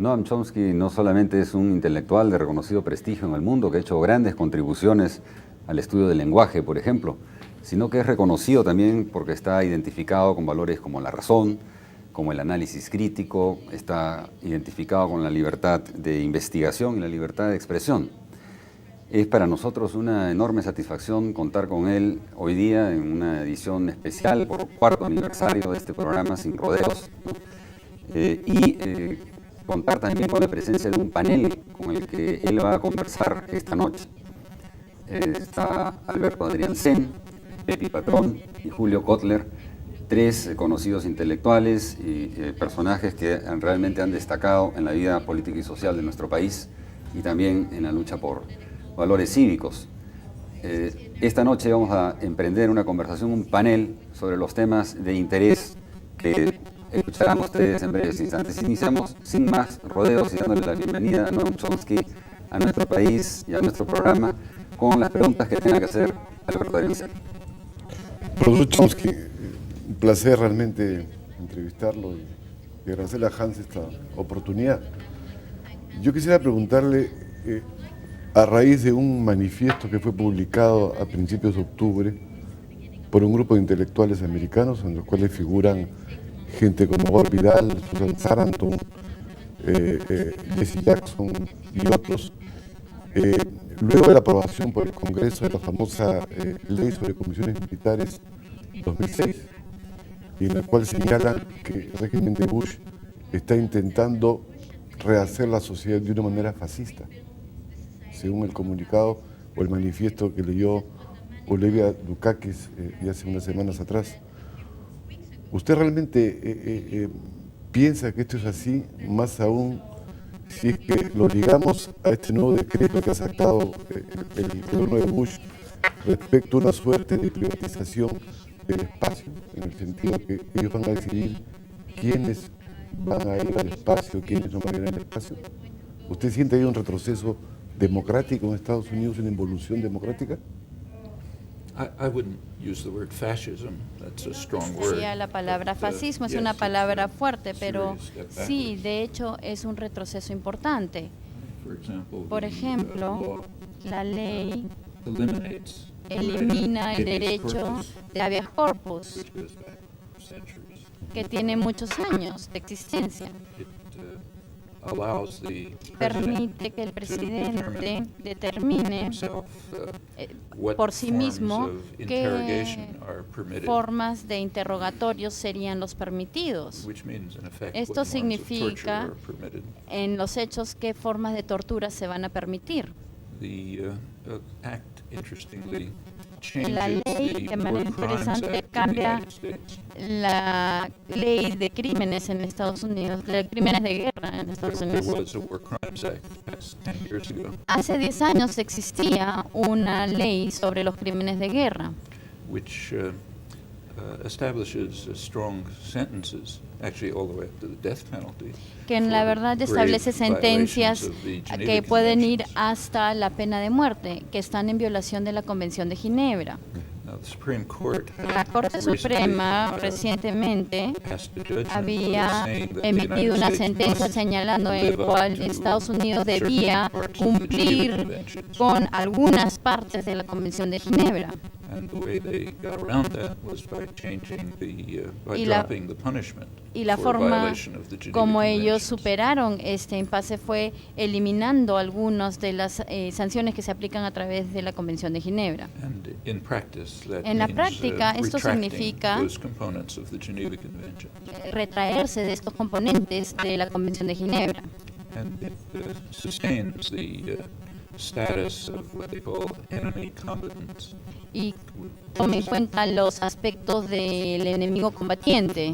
Noam Chomsky no solamente es un intelectual de reconocido prestigio en el mundo que ha hecho grandes contribuciones al estudio del lenguaje, por ejemplo, sino que es reconocido también porque está identificado con valores como la razón, como el análisis crítico, está identificado con la libertad de investigación y la libertad de expresión. Es para nosotros una enorme satisfacción contar con él hoy día en una edición especial por cuarto aniversario de este programa Sin Rodeos, contar también con la presencia de un panel con el que él va a conversar esta noche. Está Alberto Adrián Sen, Pepi Patrón y Julio Kotler, tres conocidos intelectuales y personajes que realmente han destacado en la vida política y social de nuestro país y también en la lucha por valores cívicos. Esta noche vamos a emprender una conversación, un panel sobre los temas de interés que escucharán ustedes en breves instantes. Iniciamos sin más rodeos y dándole la bienvenida a Noam Chomsky, a nuestro país y a nuestro programa con las preguntas que tenga que hacer Alberto Adrián. Profesor Chomsky, un placer realmente entrevistarlo y agradecerle a Hans esta oportunidad. Yo quisiera preguntarle, a raíz de un manifiesto que fue publicado a principios de octubre por un grupo de intelectuales americanos, en los cuales figuran gente como Bob Vidal, Susan Sarandon, Jesse Jackson y otros, luego de la aprobación por el Congreso de la famosa Ley sobre Comisiones Militares 2006, y en la cual señalan que el régimen de Bush está intentando rehacer la sociedad de una manera fascista, según el comunicado o el manifiesto que leyó Olivia Dukakis ya hace unas semanas atrás. ¿Usted realmente piensa que esto es así, más aún si es que lo ligamos a este nuevo decreto que ha sacado el gobierno de Bush respecto a una suerte de privatización del espacio, en el sentido que ellos van a decidir quiénes van a ir al espacio, quiénes no van a ir al espacio? ¿Usted siente que hay un retroceso democrático en Estados Unidos, una involución democrática? I wouldn't use the word fascism. That's a strong word. Sería la palabra fascismo, es una palabra fuerte, pero sí, de hecho es un retroceso importante. Por ejemplo, la ley elimina el derecho de habeas corpus, que tiene muchos años de existencia. Permite que el presidente determine por sí mismo qué formas de interrogatorios serían los permitidos. Esto significa, en los hechos, qué formas de tortura se van a permitir. La ley, de manera interesante, cambia la ley de crímenes en Estados Unidos, de crímenes de guerra en Estados Unidos. Hace 10 años existía una ley sobre los crímenes de guerra, que en la verdad establece sentencias que pueden ir hasta la pena de muerte, que están en violación de la Convención de Ginebra. La Corte Suprema recientemente había emitido una sentencia señalando en la cual Estados Unidos debía cumplir con algunas partes de la Convención de Ginebra. Y la forma como ellos superaron este impasse fue eliminando algunas de las sanciones que se aplican a través de la Convención de Ginebra. En la práctica, esto significa retraerse de estos componentes de la Convención de Ginebra. Y toma en cuenta los aspectos del enemigo combatiente,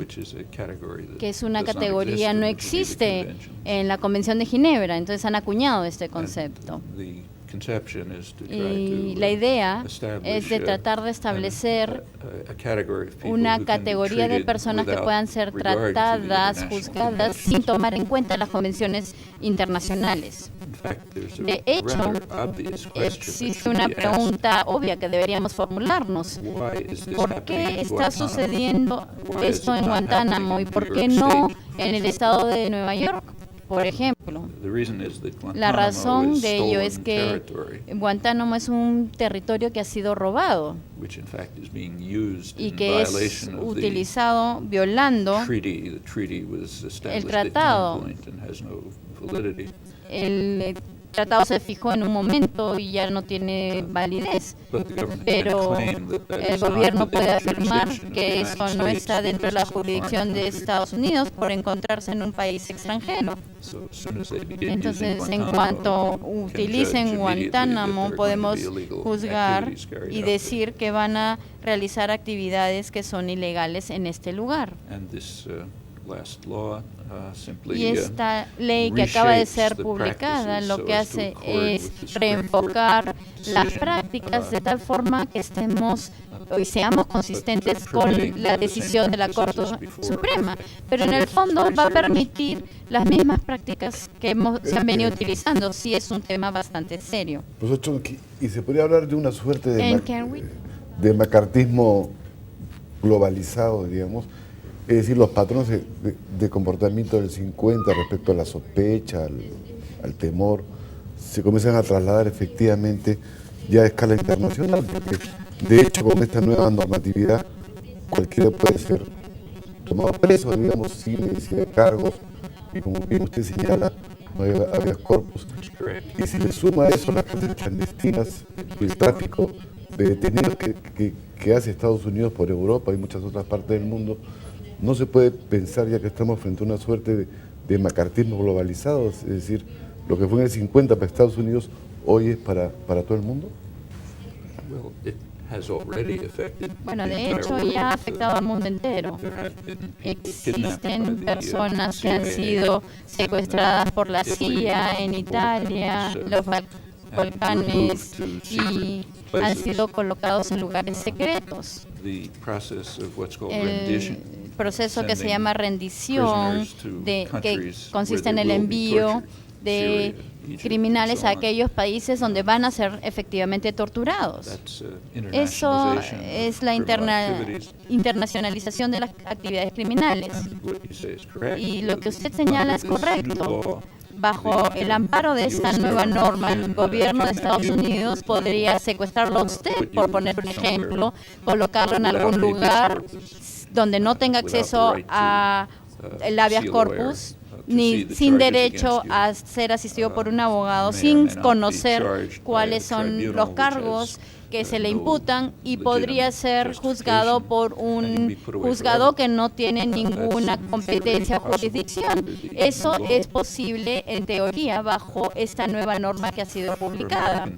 que es una categoría no existe en la Convención de Ginebra, entonces han acuñado este concepto. Y la idea es de tratar de establecer una categoría de personas que puedan ser tratadas, juzgadas, sin tomar en cuenta las convenciones internacionales. De hecho, existe una pregunta obvia que deberíamos formularnos. ¿Por qué está sucediendo esto en Guantánamo y por qué no en el estado de Nueva York? Por ejemplo, la razón de ello es que Guantánamo es un territorio que ha sido robado y que es utilizado violando el tratado. El tratado se fijó en un momento y ya no tiene validez, pero el gobierno puede afirmar que eso no está dentro de la jurisdicción de Estados Unidos por encontrarse en un país extranjero. Entonces, en cuanto utilicen Guantánamo, podemos juzgar y decir que van a realizar actividades que son ilegales en este lugar. Y esta ley que acaba de ser publicada lo que hace es reenfocar las prácticas de tal forma que estemos y seamos consistentes con la decisión de la Corte Suprema, pero en el fondo va a permitir las mismas prácticas que se han venido utilizando. Sí, es un tema bastante serio. Profesor Chomsky, ¿y se podría hablar de una suerte de macartismo globalizado, digamos? Es decir, los patrones de comportamiento del 50 respecto a la sospecha, al temor, se comienzan a trasladar efectivamente ya a escala internacional, porque de hecho con esta nueva normatividad cualquiera puede ser tomado preso, digamos, sin cargos, y como bien usted señala, no hay habeas corpus. Y si le suma a eso las cárceles clandestinas, el tráfico de detenidos que hace Estados Unidos por Europa y muchas otras partes del mundo, no se puede pensar ya que estamos frente a una suerte de macartismo globalizado, es decir, lo que fue en el 50 para Estados Unidos, hoy es para todo el mundo. Bueno, de hecho ya ha afectado al mundo entero. Existen personas que han sido secuestradas por la CIA en Italia, los Balcanes, y han sido colocados en lugares secretos. El proceso que se llama rendición, que consiste en el envío de criminales a aquellos países donde van a ser efectivamente torturados. Eso es la internacionalización de las actividades criminales. Y lo que usted señala es correcto. Bajo el amparo de esta nueva norma, el gobierno de Estados Unidos podría secuestrarlo a usted, por poner un ejemplo, colocarlo en algún lugar donde no tenga acceso a el habeas corpus, ni sin derecho a ser asistido por un abogado, sin conocer cuáles son los cargos que se le imputan, y podría ser juzgado por un juzgado que no tiene ninguna competencia o jurisdicción. Eso es posible en teoría bajo esta nueva norma que ha sido publicada.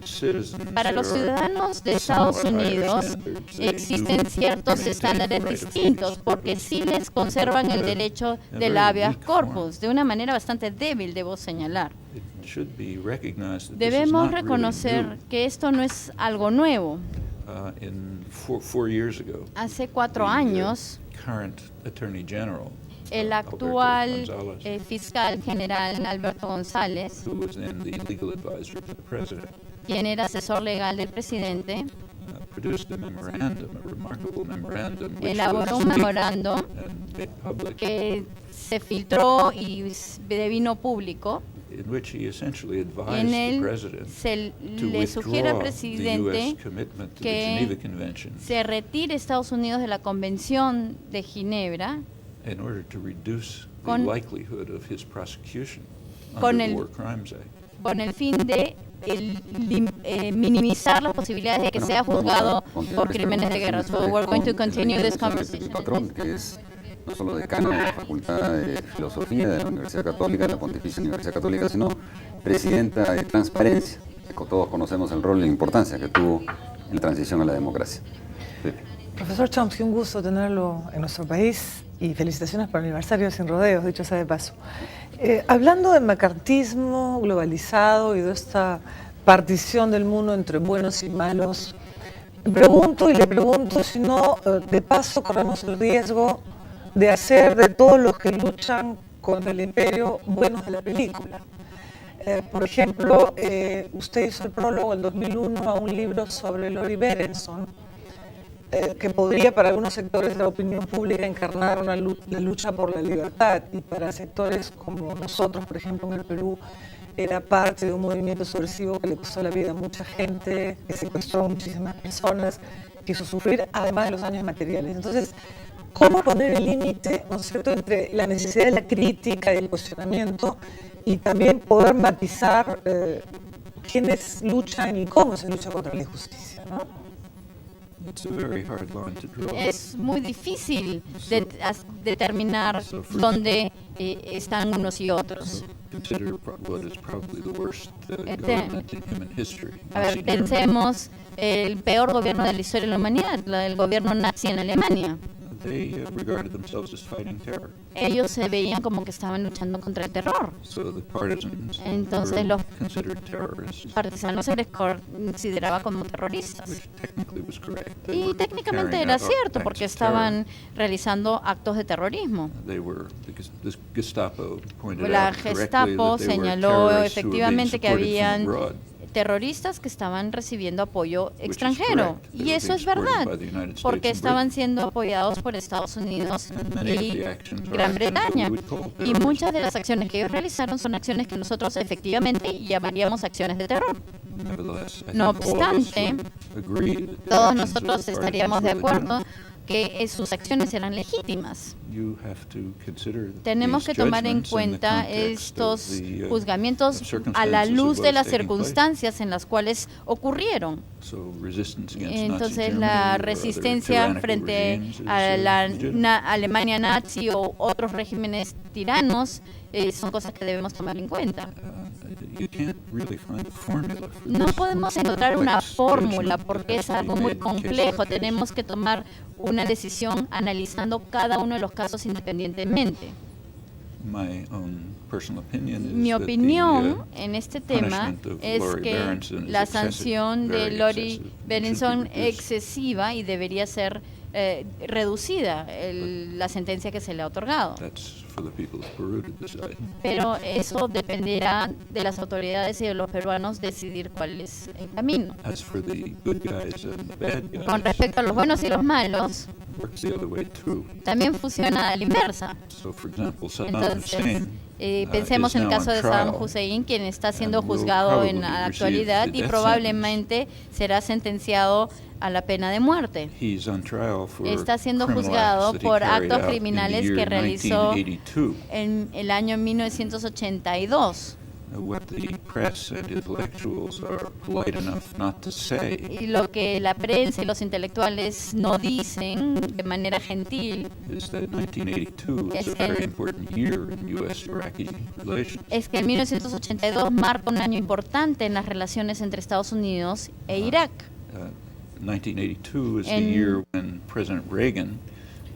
Para los ciudadanos de Estados Unidos existen ciertos estándares distintos, porque sí les conservan el derecho del habeas corpus, de una manera bastante débil, debo señalar. Debemos reconocer que esto no es algo nuevo. Hace 4 años, el actual fiscal general Alberto González, quien era asesor legal del presidente, elaboró un memorando que se filtró y devino público. En él se le sugiere al presidente que se retire Estados Unidos de la Convención de Ginebra con el fin de minimizar las posibilidades de que sea juzgado por crímenes de guerra. So we're going to continue this conversation. Que es no solo decano de la Facultad de Filosofía de la Universidad Católica, de la Pontificia Universidad Católica, sino presidenta de Transparencia, que todos conocemos el rol y la importancia que tuvo en la transición a la democracia. Sí. Profesor Chomsky, un gusto tenerlo en nuestro país y felicitaciones por el aniversario Sin Rodeos, dicho sea de paso. Hablando de macartismo globalizado y de esta partición del mundo entre buenos y malos, le pregunto si no, de paso corremos el riesgo de hacer de todos los que luchan contra el imperio buenos de la película. Por ejemplo, usted hizo el prólogo en 2001 a un libro sobre Lori Berenson, que podría para algunos sectores de la opinión pública encarnar la lucha por la libertad, y para sectores como nosotros, por ejemplo, en el Perú, era parte de un movimiento subversivo que le costó la vida a mucha gente, que secuestró a muchísimas personas, que hizo sufrir, además de los daños materiales. Entonces, ¿cómo poner el límite, ¿no es cierto?, entre la necesidad de la crítica y el cuestionamiento, y también poder matizar quiénes luchan y cómo se lucha contra la injusticia, ¿no? Es muy difícil determinar dónde están unos y otros. A ver, pensemos el peor gobierno de la historia de la humanidad, el gobierno nazi en Alemania. Ellos se veían como que estaban luchando contra el terror. Entonces los partisanos se les consideraba como terroristas. Y técnicamente era cierto, porque estaban realizando actos de terrorismo. La Gestapo señaló efectivamente que habían terroristas que estaban recibiendo apoyo extranjero, y eso es verdad, porque estaban siendo apoyados por Estados Unidos y Gran Bretaña, y muchas de las acciones que ellos realizaron son acciones que nosotros efectivamente llamaríamos acciones de terror. No obstante, todos nosotros estaríamos de acuerdo que sus acciones eran legítimas. Tenemos que tomar en cuenta estos juzgamientos a la luz de las circunstancias en las cuales ocurrieron. Entonces, la resistencia frente a la Alemania nazi o otros regímenes tiranos son cosas que debemos tomar en cuenta. No podemos encontrar una fórmula porque es algo muy complejo. Tenemos que tomar una decisión analizando cada uno de los casos independientemente. Mi opinión en este tema es que la sanción de Lori Berenson es excesiva y debería ser reducida la sentencia que se le ha otorgado. Pero eso dependerá de las autoridades y de los peruanos decidir cuál es el camino. Con respecto a los buenos y los malos, también funciona a la inversa. Entonces, pensemos en el caso de Saddam Hussein, quien está siendo juzgado en la actualidad y probablemente será sentenciado a la pena de muerte. Está siendo juzgado por actos criminales que realizó en el año 1982. Y lo que la prensa y los intelectuales no dicen de manera gentil es que el 1982 marca un año importante en las relaciones entre Estados Unidos e Irak. 1982 is the year when President Reagan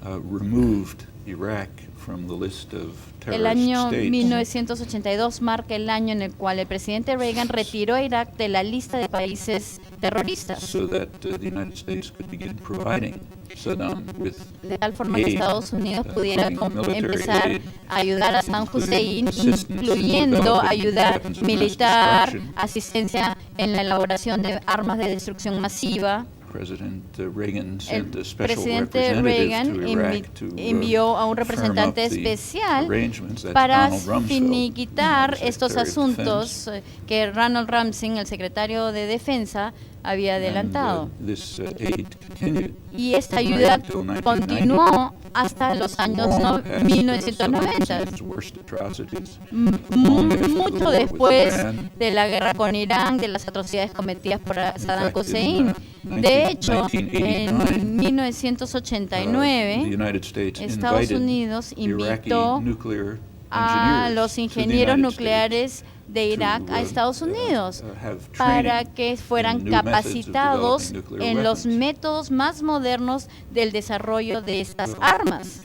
removed Iraq from the list of terrorist el año states. 1982 marca el año en el cual el presidente Reagan retiró a Irak de la lista de países terroristas. So that the United States could begin providing Saddam with de tal forma que Estados Unidos pudiera empezar a ayudar a Saddam Hussein, incluyendo ayuda militar, asistencia en la elaboración de armas de destrucción masiva. El presidente Reagan envió a un representante especial para finiquitar estos asuntos que Ronald Ramsey, el secretario de Defensa, había adelantado. Y esta ayuda continuó hasta los años 1990, mucho después de la guerra con Irán, de las atrocidades cometidas por Saddam Hussein. De hecho, en 1989, Estados Unidos invitó a los ingenieros nucleares de Irak a Estados Unidos para que fueran capacitados en los métodos más modernos del desarrollo de estas armas.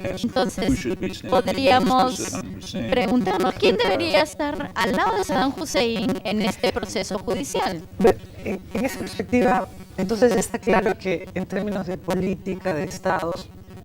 Entonces, podríamos preguntarnos quién debería estar al lado de Saddam Hussein en este proceso judicial. En esa perspectiva, entonces está claro que en términos de política de estados,